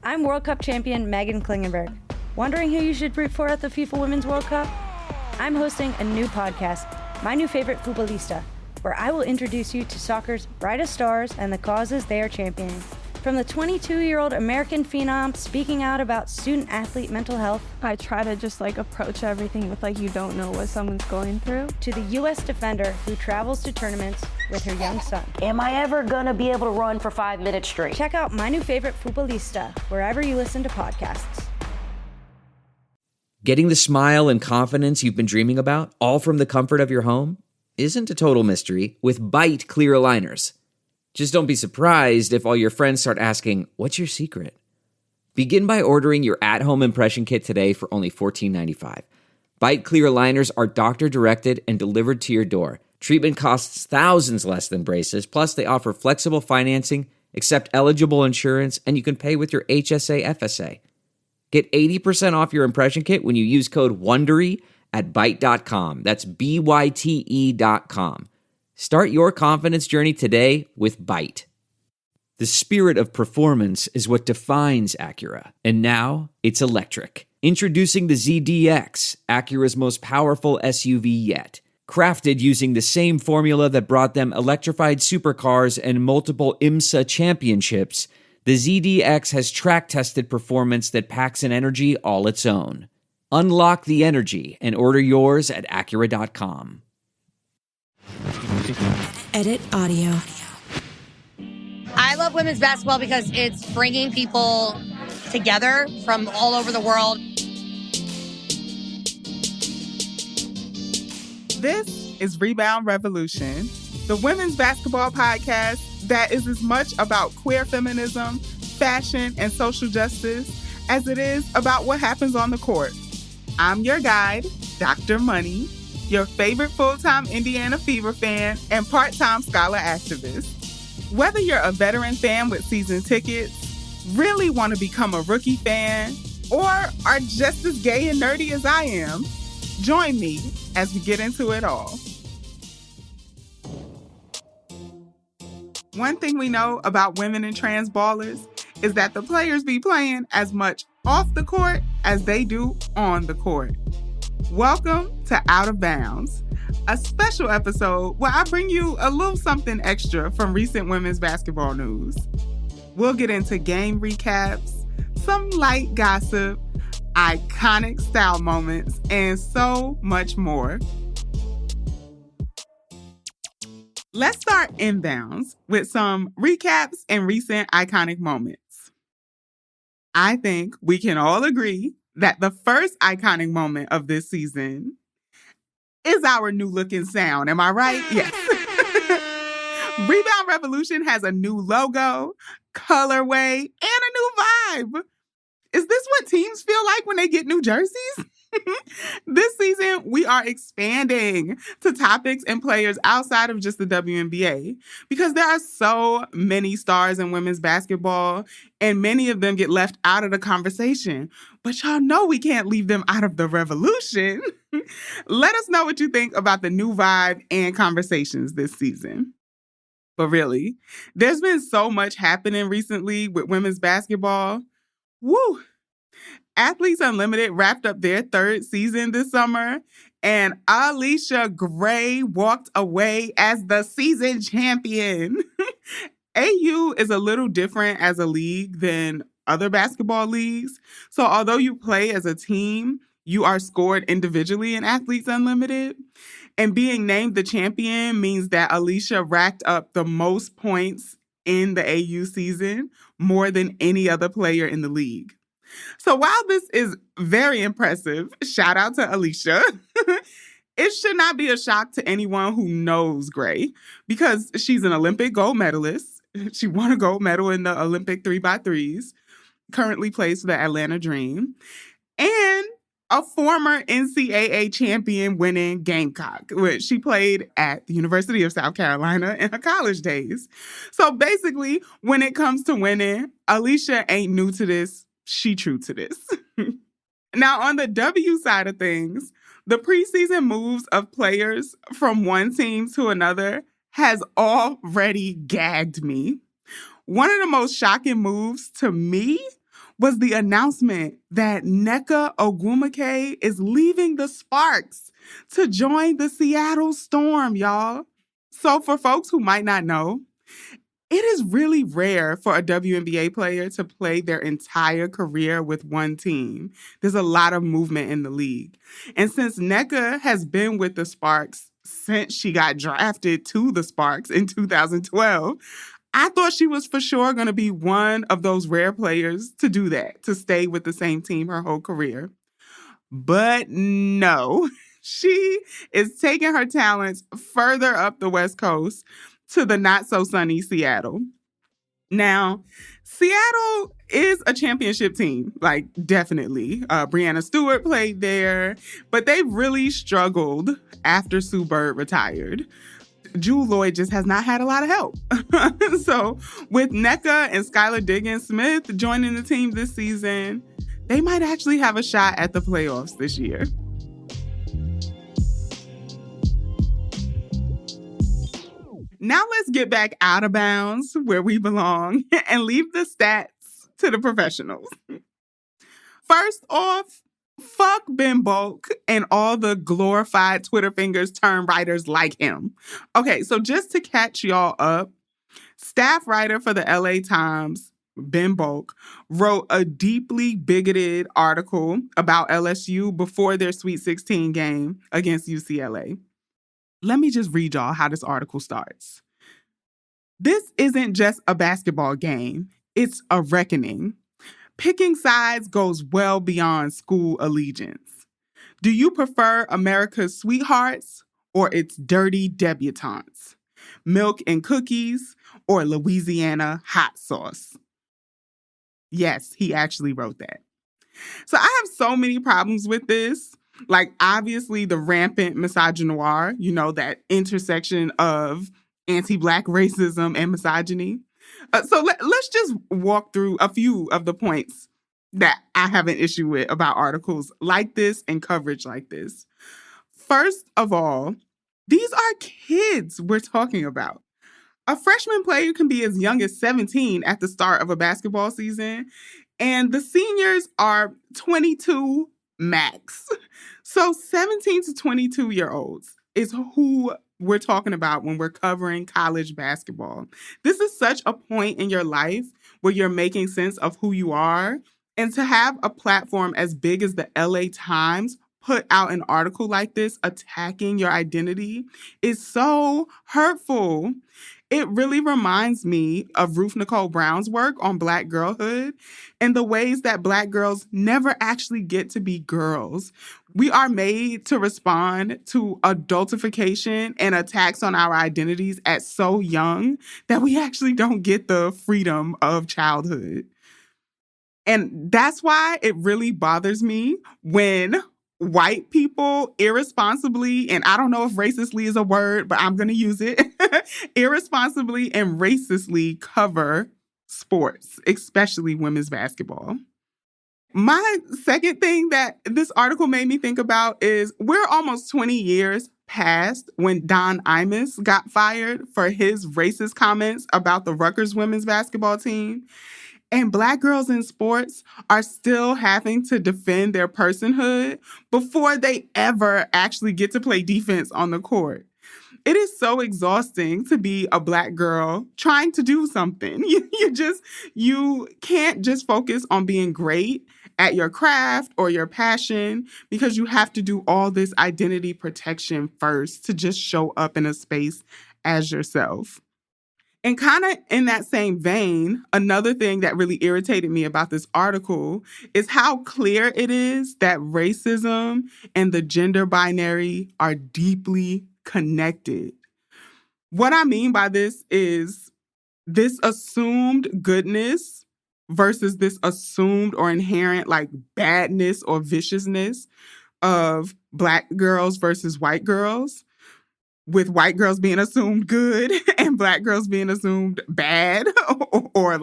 I'm World Cup champion Megan Klingenberg. Wondering who you should root for at the FIFA Women's World Cup? I'm hosting a new podcast, My New Favorite Futbolista, where I will introduce you to soccer's brightest stars and the causes they are championing. From the 22-year-old American phenom speaking out about student-athlete mental health, I try to just approach everything with you don't know what someone's going through, to the U.S. defender who travels to tournaments with her young son. Am I ever gonna be able to run for 5 minutes straight? Check out My New Favorite Futbolista wherever you listen to podcasts. Getting the smile and confidence you've been dreaming about, all from the comfort of your home, isn't a total mystery with Byte clear aligners. Just don't be surprised if all your friends start asking, what's your secret? Begin by ordering your at-home impression kit today for only $14.95. Byte clear aligners are doctor-directed and delivered to your door. Treatment costs thousands less than braces, plus they offer flexible financing, accept eligible insurance, and you can pay with your HSA FSA. Get 80% off your impression kit when you use code WONDERY at Byte.com. That's BYTE.com. Start your confidence journey today with Byte. The spirit of performance is what defines Acura, and now it's electric. Introducing the ZDX, Acura's most powerful SUV yet. Crafted using the same formula that brought them electrified supercars and multiple IMSA championships, the ZDX has track-tested performance that packs an energy all its own. Unlock the energy and order yours at Acura.com. Edit audio. I love women's basketball because it's bringing people together from all over the world. This is Rebound Revolution, the women's basketball podcast that is as much about queer feminism, fashion, and social justice as it is about what happens on the court. I'm your guide, Dr. Money, your favorite full-time Indiana Fever fan and part-time scholar activist. Whether you're a veteran fan with season tickets, really want to become a rookie fan, or are just as gay and nerdy as I am, join me as we get into it all. One thing we know about women and trans ballers is that the players be playing as much off the court as they do on the court. Welcome to Out of Bounds, a special episode where I bring you a little something extra from recent women's basketball news. We'll get into game recaps, some light gossip, iconic style moments, and so much more. Let's start inbounds with some recaps and recent iconic moments. I think we can all agree that the first iconic moment of this season is our new look and sound. Am I right? Yes. Rebound Revolution has a new logo, colorway, and a new vibe. Is this what teams feel like when they get new jerseys? This season, we are expanding to topics and players outside of just the WNBA because there are so many stars in women's basketball and many of them get left out of the conversation. But y'all know we can't leave them out of the revolution. Let us know what you think about the new vibe and conversations this season. But really, there's been so much happening recently with women's basketball. Woo! Athletes Unlimited wrapped up their third season this summer, and Alicia Gray walked away as the season champion. AU is a little different as a league than other basketball leagues. So although you play as a team, you are scored individually in Athletes Unlimited. And being named the champion means that Alicia racked up the most points in the AU season, more than any other player in the league. So while this is very impressive, shout out to Alicia, it should not be a shock to anyone who knows Gray because she's an Olympic gold medalist. She won a gold medal in the Olympic 3x3s, currently plays for the Atlanta Dream, and a former NCAA champion winning Gamecock, which she played at the University of South Carolina in her college days. So basically, when it comes to winning, Alicia ain't new to this. She true to this. Now, on the W side of things, the preseason moves of players from one team to another has already gagged me. One of the most shocking moves to me was the announcement that Nneka Ogwumike is leaving the Sparks to join the Seattle Storm, y'all. So for folks who might not know, it is really rare for a WNBA player to play their entire career with one team. There's a lot of movement in the league. And since Nneka has been with the Sparks since she got drafted to the Sparks in 2012, I thought she was for sure going to be one of those rare players to do that, to stay with the same team her whole career. But no, she is taking her talents further up the West Coast to the not-so-sunny Seattle. Now, Seattle is a championship team, like definitely. Breanna Stewart played there, but they really struggled after Sue Bird retired. Jewel Lloyd just has not had a lot of help. So with Nneka and Skylar Diggins-Smith joining the team this season, they might actually have a shot at the playoffs this year. Now let's get back out of bounds where we belong and leave the stats to the professionals. First off, fuck Ben Bulk and all the glorified Twitter fingers turned writers like him. Okay, so just to catch y'all up, staff writer for the LA Times, Ben Bulk, wrote a deeply bigoted article about LSU before their Sweet 16 game against UCLA. Let me just read y'all how this article starts. This isn't just a basketball game. It's a reckoning. Picking sides goes well beyond school allegiance. Do you prefer America's sweethearts or its dirty debutantes? Milk and cookies or Louisiana hot sauce? Yes, he actually wrote that. So I have so many problems with this. Like, obviously, the rampant misogynoir, that intersection of anti-Black racism and misogyny. So let's just walk through a few of the points that I have an issue with about articles like this and coverage like this. First of all, these are kids we're talking about. A freshman player can be as young as 17 at the start of a basketball season, and the seniors are 22 max. So 17 to 22-year-olds is who we're talking about when we're covering college basketball. This is such a point in your life where you're making sense of who you are. And to have a platform as big as the LA Times put out an article like this attacking your identity is so hurtful. It really reminds me of Ruth Nicole Brown's work on Black girlhood and the ways that Black girls never actually get to be girls. We are made to respond to adultification and attacks on our identities at so young that we actually don't get the freedom of childhood. And that's why it really bothers me when white people irresponsibly, and I don't know if racistly is a word, but I'm going to use it, irresponsibly and racistly cover sports, especially women's basketball. My second thing that this article made me think about is we're almost 20 years past when Don Imus got fired for his racist comments about the Rutgers women's basketball team. And Black girls in sports are still having to defend their personhood before they ever actually get to play defense on the court. It is so exhausting to be a Black girl trying to do something. You can't just focus on being great at your craft or your passion because you have to do all this identity protection first to just show up in a space as yourself. And kind of in that same vein, another thing that really irritated me about this article is how clear it is that racism and the gender binary are deeply connected. What I mean by this is this assumed goodness versus this assumed or inherent badness or viciousness of Black girls versus white girls, with white girls being assumed good and Black girls being assumed bad or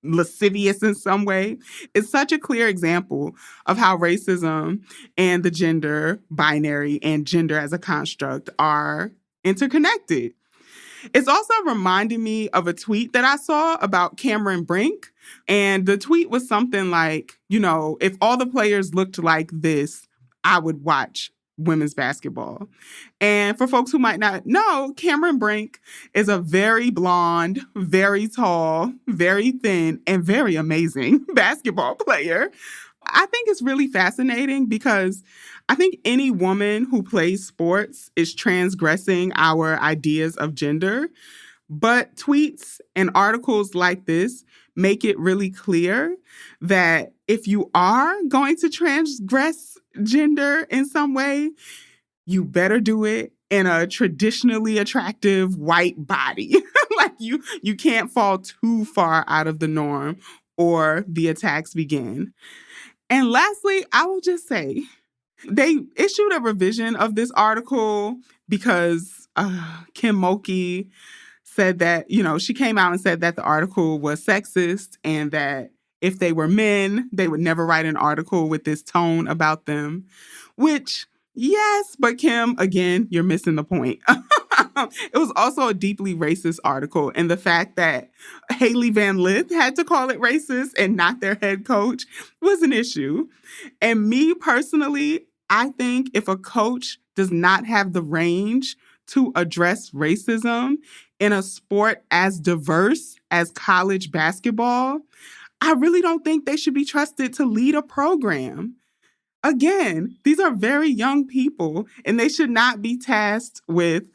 lascivious in some way. It's such a clear example of how racism and the gender binary and gender as a construct are interconnected. It's also reminding me of a tweet that I saw about Cameron Brink. And the tweet was something like, if all the players looked like this, I would watch women's basketball. And for folks who might not know, Cameron Brink is a very blonde, very tall, very thin, and very amazing basketball player. I think it's really fascinating because I think any woman who plays sports is transgressing our ideas of gender. But tweets and articles like this make it really clear that if you are going to transgress gender in some way, you better do it in a traditionally attractive white body. Like you can't fall too far out of the norm or the attacks begin. And lastly, I will just say, they issued a revision of this article because Kim Mulkey said that, she came out and said that the article was sexist and that if they were men, they would never write an article with this tone about them, which, yes, but Kim, again, you're missing the point. It was also a deeply racist article. And the fact that Haley Van Lith had to call it racist and not their head coach was an issue. And me personally, I think if a coach does not have the range to address racism in a sport as diverse as college basketball, I really don't think they should be trusted to lead a program. Again, these are very young people, and they should not be tasked with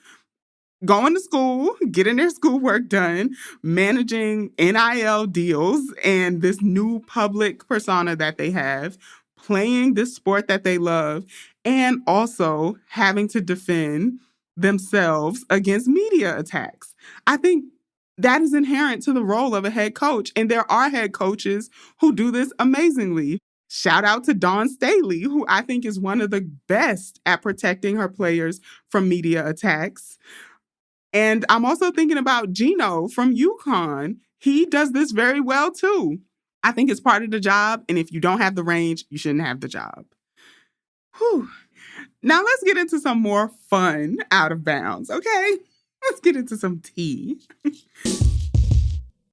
going to school, getting their schoolwork done, managing NIL deals and this new public persona that they have, playing this sport that they love, and also having to defend themselves against media attacks. I think that is inherent to the role of a head coach, and there are head coaches who do this amazingly. Shout out to Dawn Staley, who I think is one of the best at protecting her players from media attacks. And I'm also thinking about Gino from UConn. He does this very well, too. I think it's part of the job, and if you don't have the range, you shouldn't have the job. Whew. Now let's get into some more fun out of bounds, okay? Let's get into some tea.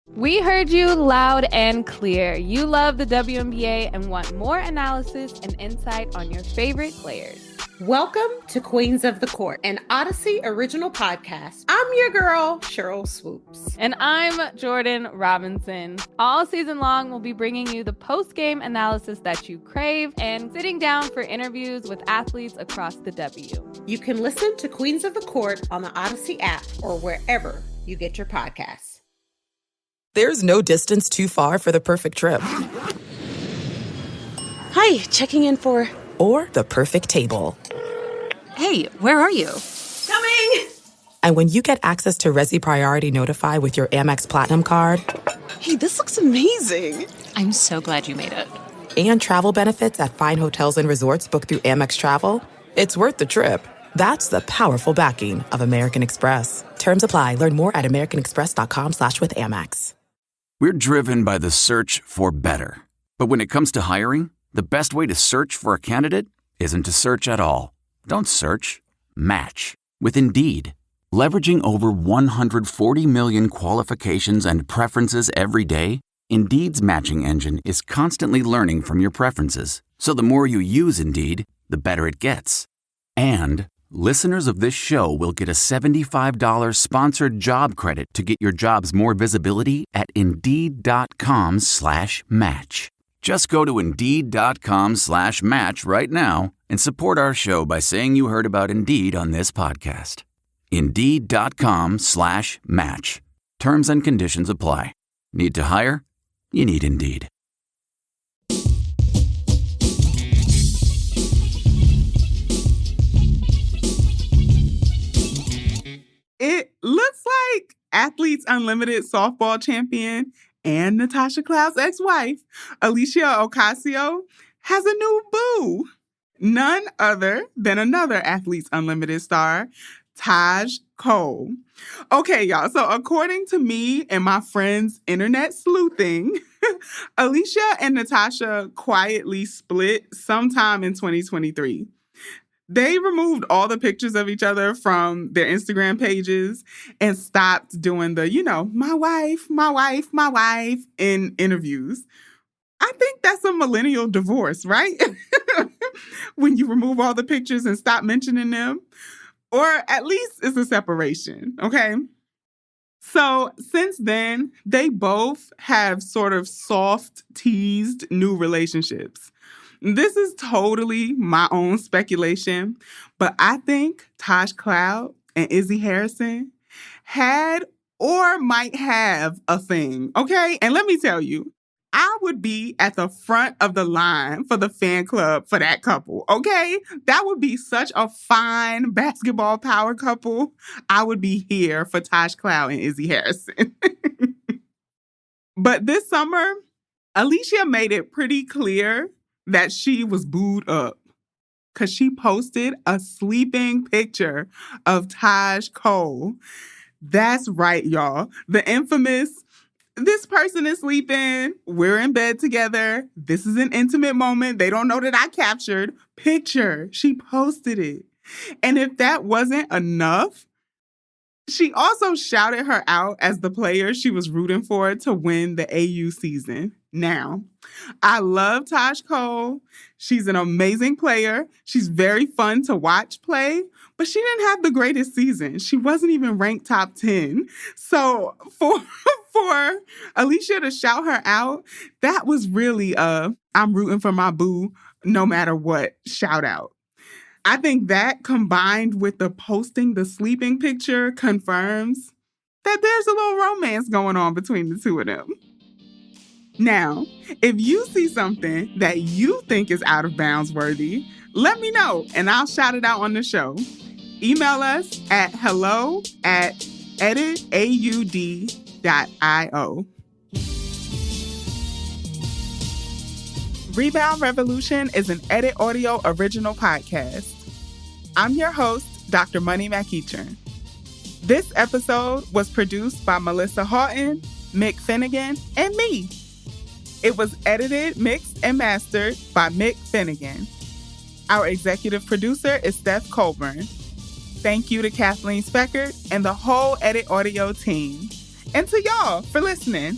We heard you loud and clear. You love the WNBA and want more analysis and insight on your favorite players. Welcome to Queens of the Court, an Odyssey original podcast. I'm your girl, Cheryl Swoops. And I'm Jordan Robinson. All season long, we'll be bringing you the post-game analysis that you crave and sitting down for interviews with athletes across the W. You can listen to Queens of the Court on the Odyssey app or wherever you get your podcasts. There's no distance too far for the perfect trip. Hi, checking in for... Or the perfect table. Hey, where are you? Coming! And when you get access to Resi Priority Notify with your Amex Platinum card... Hey, this looks amazing. I'm so glad you made it. And travel benefits at fine hotels and resorts booked through Amex Travel, it's worth the trip. That's the powerful backing of American Express. Terms apply. Learn more at americanexpress.com/withAmex. We're driven by the search for better. But when it comes to hiring, the best way to search for a candidate isn't to search at all. Don't search. Match with Indeed. Leveraging over 140 million qualifications and preferences every day, Indeed's matching engine is constantly learning from your preferences. So the more you use Indeed, the better it gets. And listeners of this show will get a $75 sponsored job credit to get your jobs more visibility at Indeed.com/match. Just go to Indeed.com/match right now and support our show by saying you heard about Indeed on this podcast. Indeed.com/match. Terms and conditions apply. Need to hire? You need Indeed. It looks like Athletes Unlimited softball champion and Natasha Cloud's ex-wife, Alicia Ocasio, has a new boo. None other than another Athletes Unlimited star, Taj Cole. Okay, y'all, so according to me and my friends' internet sleuthing, Alicia and Natasha quietly split sometime in 2023. They removed all the pictures of each other from their Instagram pages and stopped doing the, my wife, my wife, my wife in interviews. I think that's a millennial divorce, right? When you remove all the pictures and stop mentioning them. Or at least it's a separation, okay? So since then, they both have sort of soft teased new relationships. This is totally my own speculation, but I think Taj Cloud and Izzy Harrison had or might have a thing, okay? And let me tell you, I would be at the front of the line for the fan club for that couple, okay? That would be such a fine basketball power couple. I would be here for Taj Cloud and Izzy Harrison. But this summer, Alicia made it pretty clear that she was booed up because she posted a sleeping picture of Taj Cole. That's right, y'all. The infamous, this person is sleeping, we're in bed together, this is an intimate moment, they don't know that I captured, picture. She posted it. And if that wasn't enough, she also shouted her out as the player she was rooting for to win the AU season. Now, I love Taj Cole. She's an amazing player. She's very fun to watch play, but she didn't have the greatest season. She wasn't even ranked top 10. So for Alicia to shout her out, that was really I'm rooting for my boo no matter what shout out. I think that combined with the posting the sleeping picture confirms that there's a little romance going on between the two of them. Now, if you see something that you think is out of bounds worthy, let me know and I'll shout it out on the show. Email us at hello@editaud.io. Rebound Revolution is an Edit Audio original podcast. I'm your host, Dr. Money McEachern. This episode was produced by Melissa Houghton, Mick Finnegan, and me. It was edited, mixed, and mastered by Mick Finnegan. Our executive producer is Steph Colburn. Thank you to Kathleen Speckert and the whole Edit Audio team. And to y'all for listening.